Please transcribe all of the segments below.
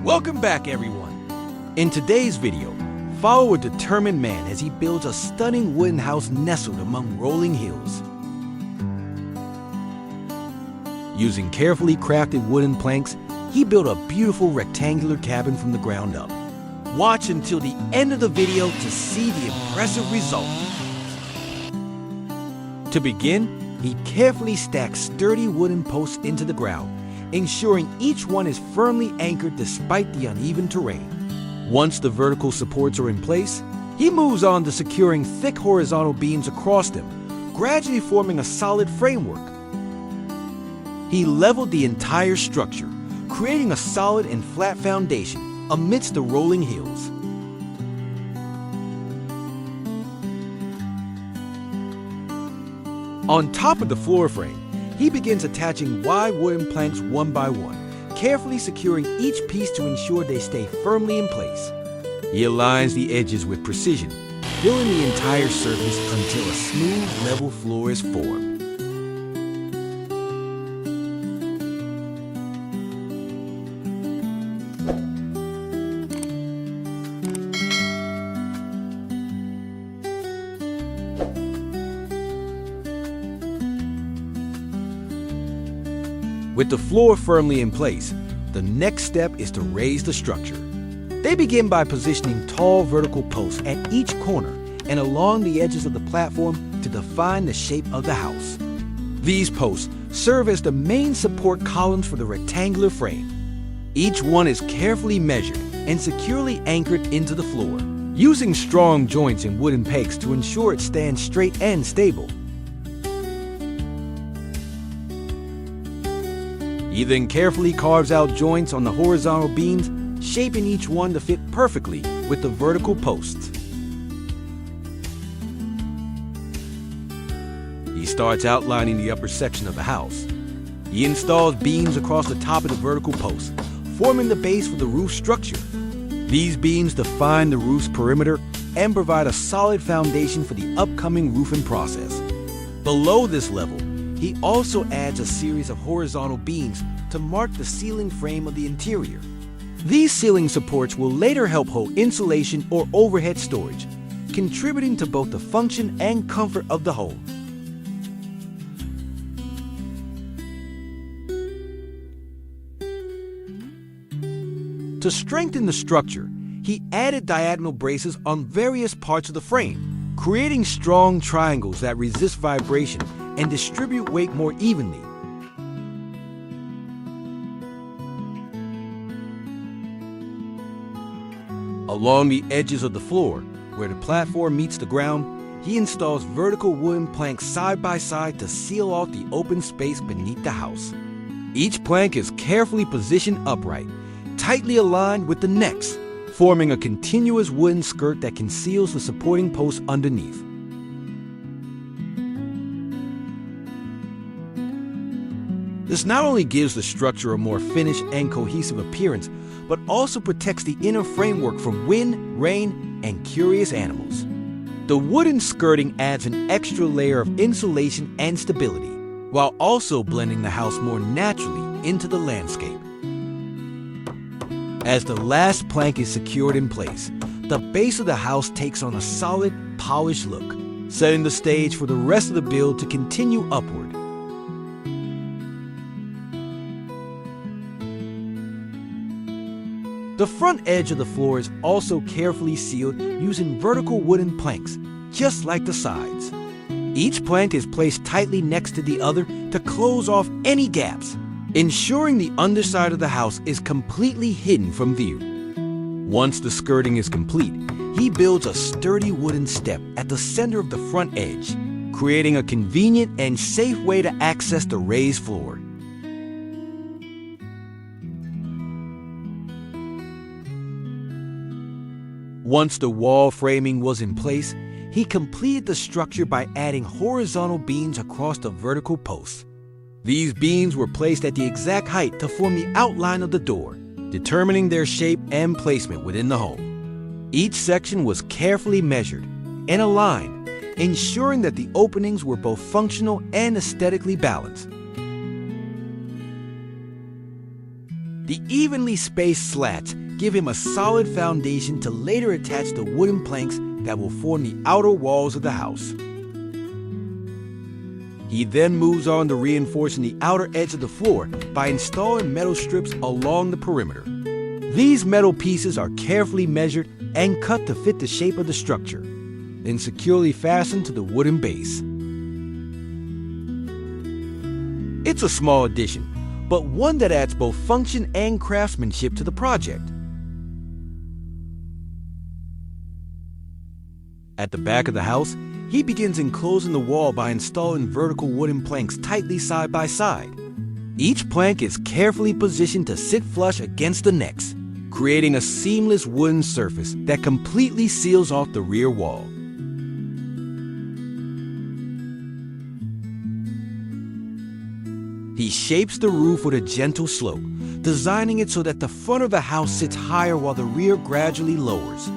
Welcome back, everyone. In today's video, follow a determined man as he builds a stunning wooden house nestled among rolling hills. Using carefully crafted wooden planks, he built a beautiful rectangular cabin from the ground up. Watch until the end of the video to see the impressive result. To begin, he carefully stacks sturdy wooden posts into the ground, ensuring each one is firmly anchored despite the uneven terrain. Once the vertical supports are in place, he moves on to securing thick horizontal beams across them, gradually forming a solid framework. He leveled the entire structure, creating a solid and flat foundation amidst the rolling hills. On top of the floor frame, he begins attaching wide wooden planks one by one, carefully securing each piece to ensure they stay firmly in place. He aligns the edges with precision, filling the entire surface until a smooth, level floor is formed. With the floor firmly in place, the next step is to raise the structure. They begin by positioning tall vertical posts at each corner and along the edges of the platform to define the shape of the house. These posts serve as the main support columns for the rectangular frame. Each one is carefully measured and securely anchored into the floor, using strong joints and wooden pegs to ensure it stands straight and stable. He then carefully carves out joints on the horizontal beams, shaping each one to fit perfectly with the vertical posts. He starts outlining the upper section of the house. He installs beams across the top of the vertical posts, forming the base for the roof structure. These beams define the roof's perimeter and provide a solid foundation for the upcoming roofing process. Below this level, he also adds a series of horizontal beams to mark the ceiling frame of the interior. These ceiling supports will later help hold insulation or overhead storage, contributing to both the function and comfort of the home. To strengthen the structure, he added diagonal braces on various parts of the frame, creating strong triangles that resist vibration and distribute weight more evenly. Along the edges of the floor, where the platform meets the ground, he installs vertical wooden planks side by side to seal off the open space beneath the house. Each plank is carefully positioned upright, tightly aligned with the next, forming a continuous wooden skirt that conceals the supporting posts underneath. This not only gives the structure a more finished and cohesive appearance, but also protects the inner framework from wind, rain, and curious animals. The wooden skirting adds an extra layer of insulation and stability, while also blending the house more naturally into the landscape. As the last plank is secured in place, the base of the house takes on a solid, polished look, setting the stage for the rest of the build to continue upward. The front edge of the floor is also carefully sealed using vertical wooden planks, just like the sides. Each plank is placed tightly next to the other to close off any gaps, ensuring the underside of the house is completely hidden from view. Once the skirting is complete, he builds a sturdy wooden step at the center of the front edge, creating a convenient and safe way to access the raised floor. Once the wall framing was in place, he completed the structure by adding horizontal beams across the vertical posts. These beams were placed at the exact height to form the outline of the door, determining their shape and placement within the home. Each section was carefully measured and aligned, ensuring that the openings were both functional and aesthetically balanced. The evenly spaced slats give him a solid foundation to later attach the wooden planks that will form the outer walls of the house. He then moves on to reinforcing the outer edge of the floor by installing metal strips along the perimeter. These metal pieces are carefully measured and cut to fit the shape of the structure, then securely fastened to the wooden base. It's a small addition, but one that adds both function and craftsmanship to the project. At the back of the house, he begins enclosing the wall by installing vertical wooden planks tightly side by side. Each plank is carefully positioned to sit flush against the next, creating a seamless wooden surface that completely seals off the rear wall. He shapes the roof with a gentle slope, designing it so that the front of the house sits higher while the rear gradually lowers.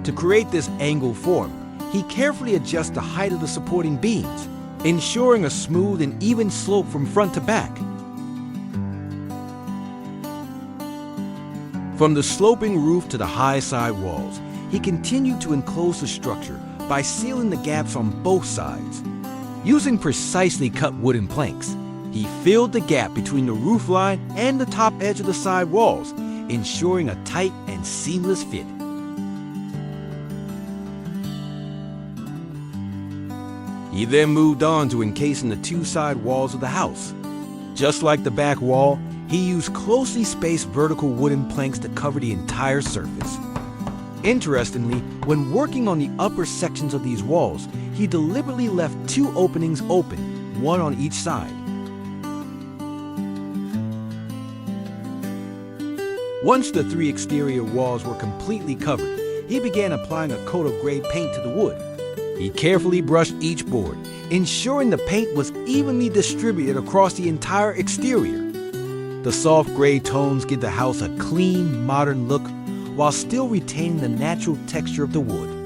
To create this angled form, he carefully adjusts the height of the supporting beams, ensuring a smooth and even slope from front to back. From the sloping roof to the high side walls, he continued to enclose the structure by sealing the gaps on both sides. Using precisely cut wooden planks, he filled the gap between the roof line and the top edge of the side walls, ensuring a tight and seamless fit. He then moved on to encasing the two side walls of the house. Just like the back wall, he used closely spaced vertical wooden planks to cover the entire surface. Interestingly, when working on the upper sections of these walls, he deliberately left two openings open, one on each side. Once the three exterior walls were completely covered, he began applying a coat of gray paint to the wood. He carefully brushed each board, ensuring the paint was evenly distributed across the entire exterior. The soft gray tones give the house a clean, modern look while still retaining the natural texture of the wood.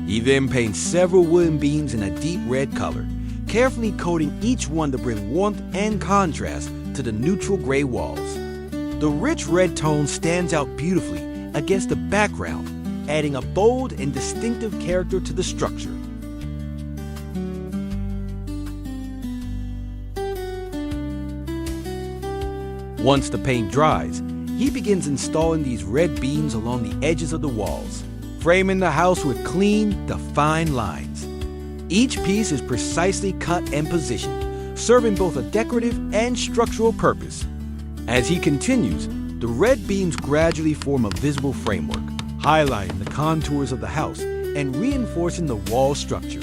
He then paints several wooden beams in a deep red color, carefully coating each one to bring warmth and contrast to the neutral gray walls. The rich red tone stands out beautifully against the background, adding a bold and distinctive character to the structure. Once the paint dries, he begins installing these red beams along the edges of the walls, framing the house with clean, defined lines. Each piece is precisely cut and positioned, serving both a decorative and structural purpose. As he continues, the red beams gradually form a visible framework, highlighting the contours of the house and reinforcing the wall structure.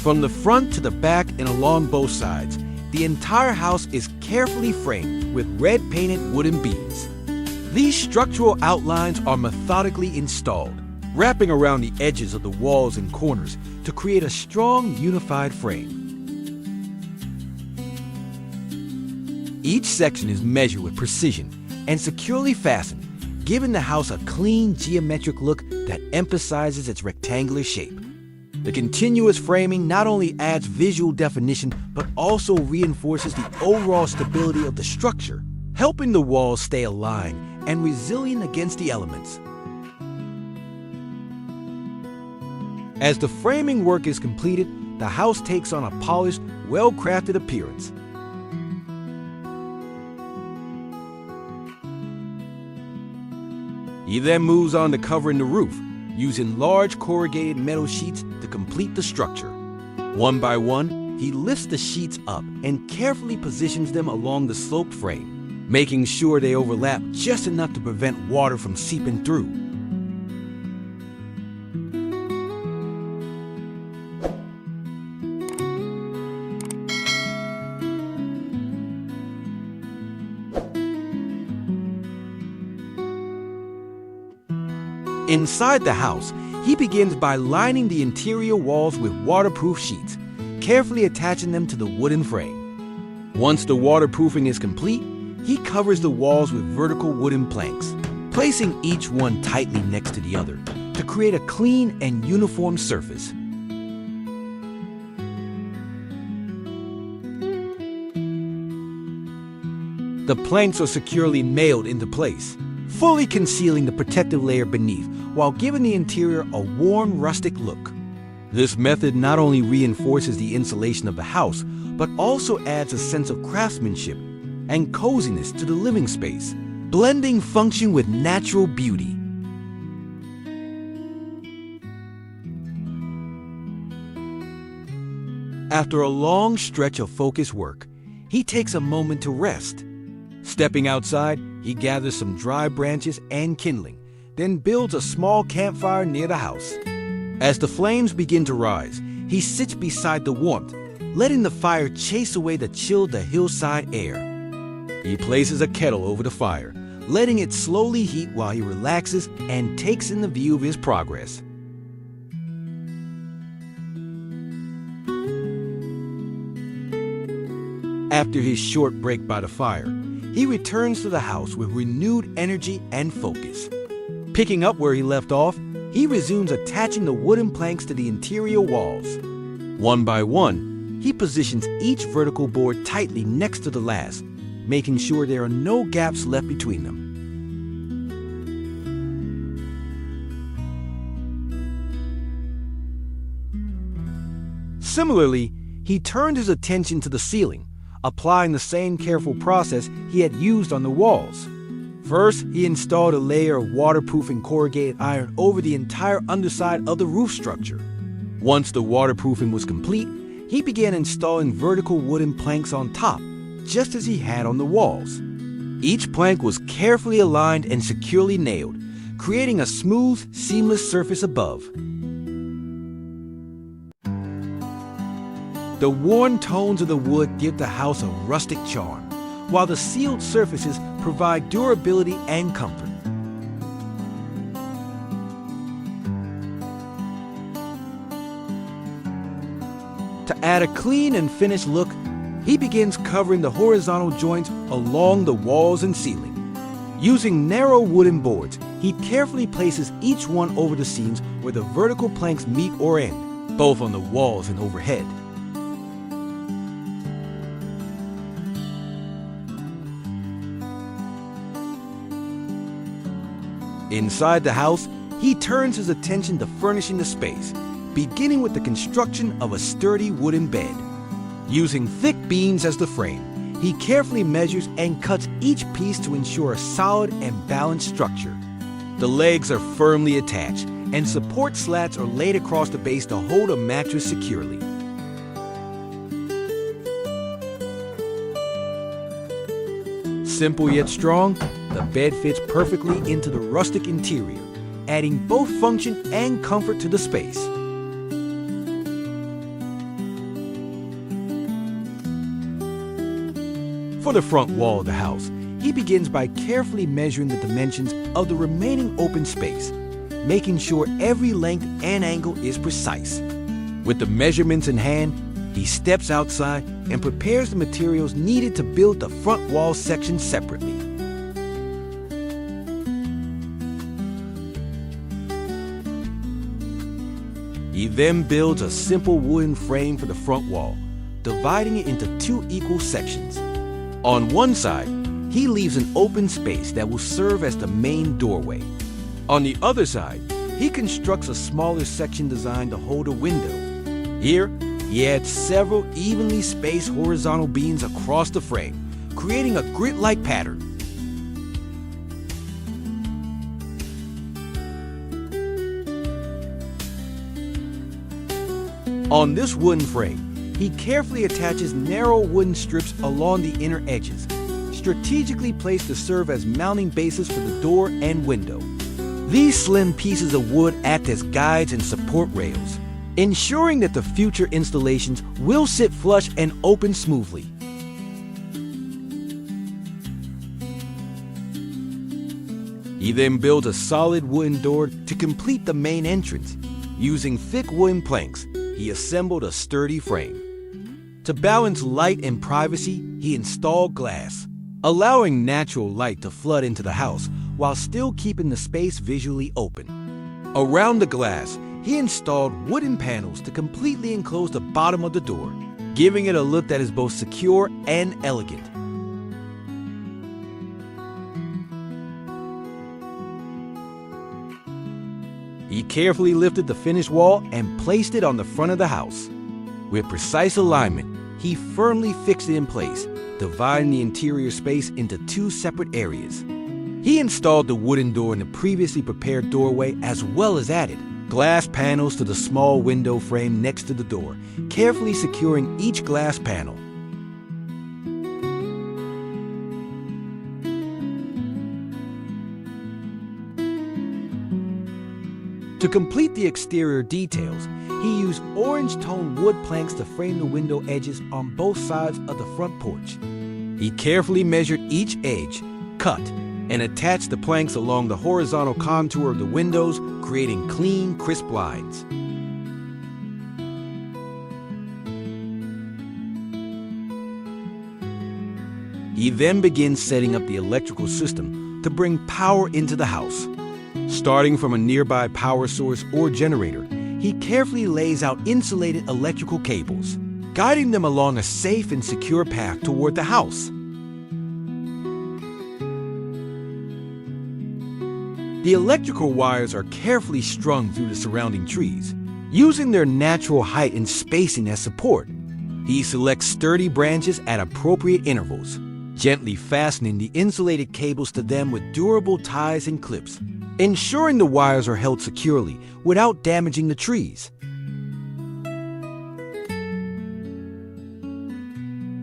From the front to the back and along both sides, the entire house is carefully framed with red painted wooden beams. These structural outlines are methodically installed, wrapping around the edges of the walls and corners to create a strong, unified frame. Each section is measured with precision and securely fastened, giving the house a clean, geometric look that emphasizes its rectangular shape. The continuous framing not only adds visual definition, but also reinforces the overall stability of the structure, helping the walls stay aligned and resilient against the elements. As the framing work is completed, the house takes on a polished, well-crafted appearance. He then moves on to covering the roof, using large corrugated metal sheets to complete the structure. One by one, he lifts the sheets up and carefully positions them along the sloped frame, making sure they overlap just enough to prevent water from seeping through. Inside the house, he begins by lining the interior walls with waterproof sheets, carefully attaching them to the wooden frame. Once the waterproofing is complete, he covers the walls with vertical wooden planks, placing each one tightly next to the other to create a clean and uniform surface. The planks are securely nailed into place, fully concealing the protective layer beneath while giving the interior a warm, rustic look. This method not only reinforces the insulation of the house, but also adds a sense of craftsmanship and coziness to the living space, blending function with natural beauty. After a long stretch of focused work, he takes a moment to rest. Stepping outside, he gathers some dry branches and kindling, then builds a small campfire near the house. As the flames begin to rise, he sits beside the warmth, letting the fire chase away the chill of the hillside air. He places a kettle over the fire, letting it slowly heat while he relaxes and takes in the view of his progress. After his short break by the fire, he returns to the house with renewed energy and focus. Picking up where he left off, he resumes attaching the wooden planks to the interior walls. One by one, he positions each vertical board tightly next to the last, making sure there are no gaps left between them. Similarly, he turned his attention to the ceiling, applying the same careful process he had used on the walls. First, he installed a layer of waterproofing corrugated iron over the entire underside of the roof structure. Once the waterproofing was complete, he began installing vertical wooden planks on top, just as he had on the walls. Each plank was carefully aligned and securely nailed, creating a smooth, seamless surface above. The worn tones of the wood give the house a rustic charm, while the sealed surfaces provide durability and comfort. To add a clean and finished look, he begins covering the horizontal joints along the walls and ceiling. Using narrow wooden boards, he carefully places each one over the seams where the vertical planks meet or end, both on the walls and overhead. Inside the house, he turns his attention to furnishing the space, beginning with the construction of a sturdy wooden bed. Using thick beams as the frame, he carefully measures and cuts each piece to ensure a solid and balanced structure. The legs are firmly attached, and support slats are laid across the base to hold a mattress securely. Simple yet strong, the bed fits perfectly into the rustic interior, adding both function and comfort to the space. For the front wall of the house, he begins by carefully measuring the dimensions of the remaining open space, making sure every length and angle is precise. With the measurements in hand, he steps outside and prepares the materials needed to build the front wall section separately. He then builds a simple wooden frame for the front wall, dividing it into two equal sections. On one side, he leaves an open space that will serve as the main doorway. On the other side, he constructs a smaller section designed to hold a window. Here, he adds several evenly spaced horizontal beams across the frame, creating a grid-like pattern. On this wooden frame, he carefully attaches narrow wooden strips along the inner edges, strategically placed to serve as mounting bases for the door and window. These slim pieces of wood act as guides and support rails, ensuring that the future installations will sit flush and open smoothly. He then builds a solid wooden door to complete the main entrance. Using thick wooden planks, he assembled a sturdy frame. To balance light and privacy, he installed glass, allowing natural light to flood into the house while still keeping the space visually open. Around the glass, he installed wooden panels to completely enclose the bottom of the door, giving it a look that is both secure and elegant. He carefully lifted the finished wall and placed it on the front of the house. With precise alignment, he firmly fixed it in place, dividing the interior space into two separate areas. He installed the wooden door in the previously prepared doorway, as well as added glass panels to the small window frame next to the door, carefully securing each glass panel. To complete the exterior details, he used orange-toned wood planks to frame the window edges on both sides of the front porch. He carefully measured each edge, cut, and attached the planks along the horizontal contour of the windows, creating clean, crisp lines. He then begins setting up the electrical system to bring power into the house. Starting from a nearby power source or generator, he carefully lays out insulated electrical cables, guiding them along a safe and secure path toward the house. The electrical wires are carefully strung through the surrounding trees, using their natural height and spacing as support. He selects sturdy branches at appropriate intervals, gently fastening the insulated cables to them with durable ties and clips, ensuring the wires are held securely without damaging the trees.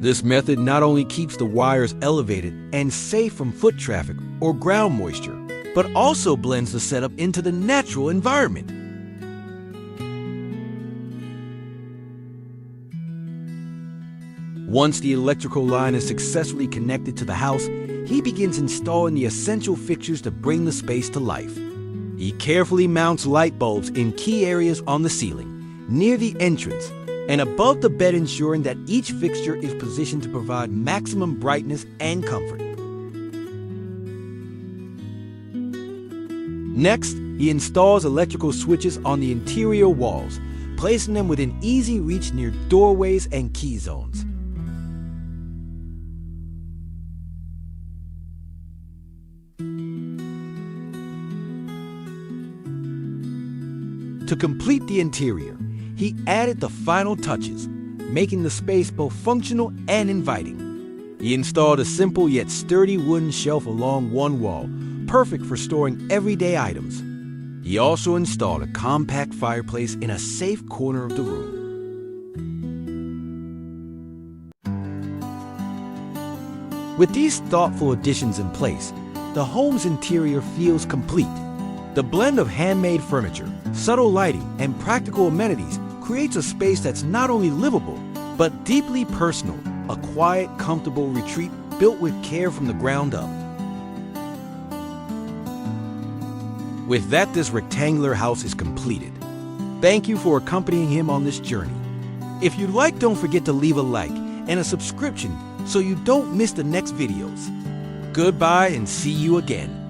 This method not only keeps the wires elevated and safe from foot traffic or ground moisture, but also blends the setup into the natural environment. Once the electrical line is successfully connected to the house, he begins installing the essential fixtures to bring the space to life. He carefully mounts light bulbs in key areas on the ceiling, near the entrance, and above the bed, ensuring that each fixture is positioned to provide maximum brightness and comfort. Next, he installs electrical switches on the interior walls, placing them within easy reach near doorways and key zones. To complete the interior, he added the final touches, making the space both functional and inviting. He installed a simple yet sturdy wooden shelf along one wall, perfect for storing everyday items. He also installed a compact fireplace in a safe corner of the room. With these thoughtful additions in place, the home's interior feels complete. The blend of handmade furniture, subtle lighting, and practical amenities creates a space that's not only livable, but deeply personal, a quiet, comfortable retreat built with care from the ground up. With that, this rectangular house is completed. Thank you for accompanying him on this journey. If you like, don't forget to leave a like and a subscription so you don't miss the next videos. Goodbye and see you again.